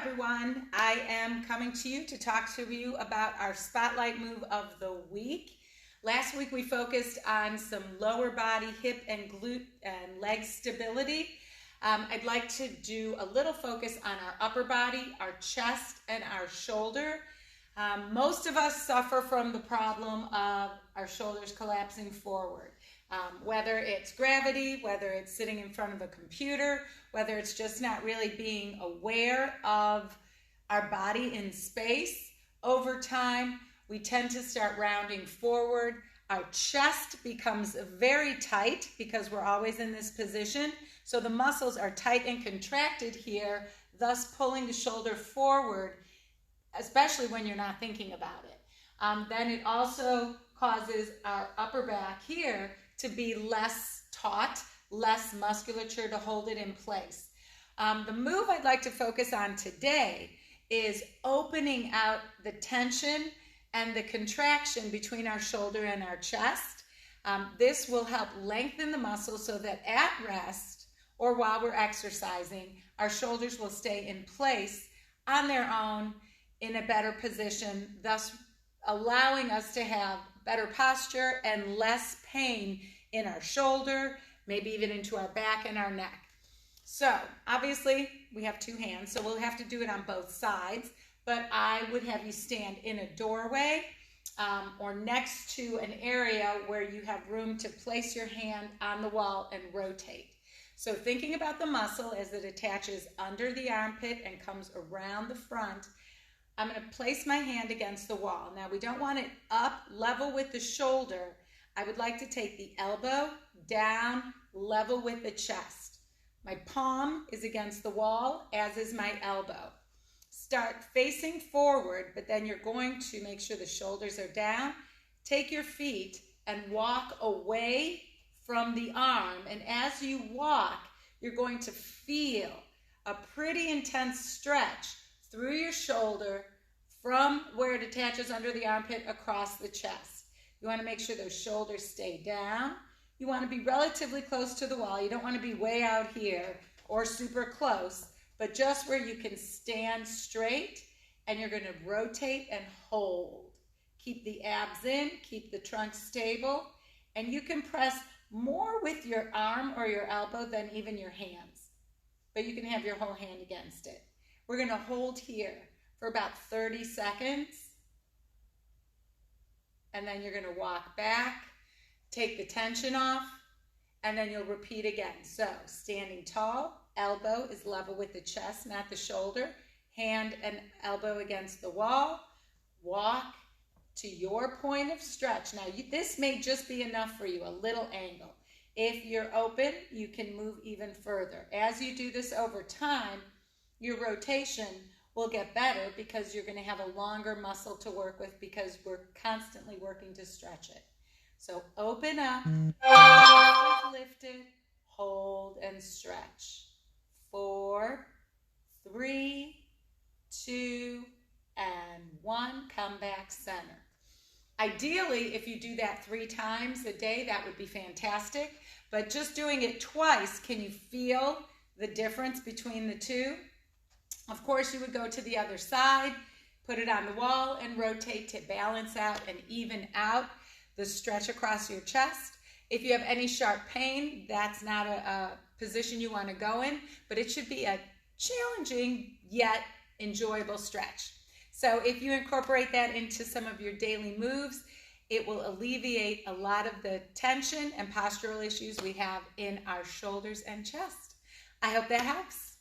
everyone. I am coming to you to talk to you about our spotlight move of the week. Last week we focused on some lower body, hip and glute and leg stability. I'd like to do a little focus on our upper body, our chest, and our shoulder. Most of us suffer from the problem of our shoulders collapsing forward. Whether it's gravity, whether it's sitting in front of a computer, whether it's just not really being aware of our body in space. Over time, we tend to start rounding forward. Our chest becomes very tight because we're always in this position. So the muscles are tight and contracted here, thus pulling the shoulder forward, especially when you're not thinking about it. Then it also causes our upper back here to be less taut, less musculature to hold it in place. The move I'd like to focus on today is opening out the tension and the contraction between our shoulder and our chest. This will help lengthen the muscles so that at rest or while we're exercising, our shoulders will stay in place on their own in a better position, thus allowing us to have better posture and less pain in our shoulder, maybe even into our back and our neck. So obviously we have two hands, so we'll have to do it on both sides, but I would have you stand in a doorway or next to an area where you have room to place your hand on the wall and rotate. So thinking about the muscle as it attaches under the armpit and comes around the front, I'm going to place my hand against the wall. Now we don't want it up level with the shoulder. I would like to take the elbow down level with the chest. My palm is against the wall, as is my elbow. Start facing forward, but then you're going to make sure the shoulders are down. Take your feet and walk away from the arm. And as you walk, you're going to feel a pretty intense stretch through your shoulder from where it attaches under the armpit across the chest. You want to make sure those shoulders stay down. You want to be relatively close to the wall. You don't want to be way out here or super close, but just where you can stand straight, and you're going to rotate and hold. Keep the abs in, keep the trunk stable, and you can press more with your arm or your elbow than even your hands, but you can have your whole hand against it. We're going to hold here for about 30 seconds. And then you're going to walk back, take the tension off, and then you'll repeat again. So standing tall, elbow is level with the chest, not the shoulder. Hand and elbow against the wall. Walk to your point of stretch. Now this may just be enough for you, a little angle. If you're open, you can move even further. As you do this over time, your rotation will get better because you're going to have a longer muscle to work with because we're constantly working to stretch it. So open up, lifted, hold and stretch. 4, 3, 2, and 1. Come back center. Ideally, if you do that 3 times a day, that would be fantastic. But just doing it twice, can you feel the difference between the two? Of course, you would go to the other side, put it on the wall, and rotate to balance out and even out the stretch across your chest. If you have any sharp pain, that's not a position you want to go in, but it should be a challenging yet enjoyable stretch. So if you incorporate that into some of your daily moves, it will alleviate a lot of the tension and postural issues we have in our shoulders and chest. I hope that helps.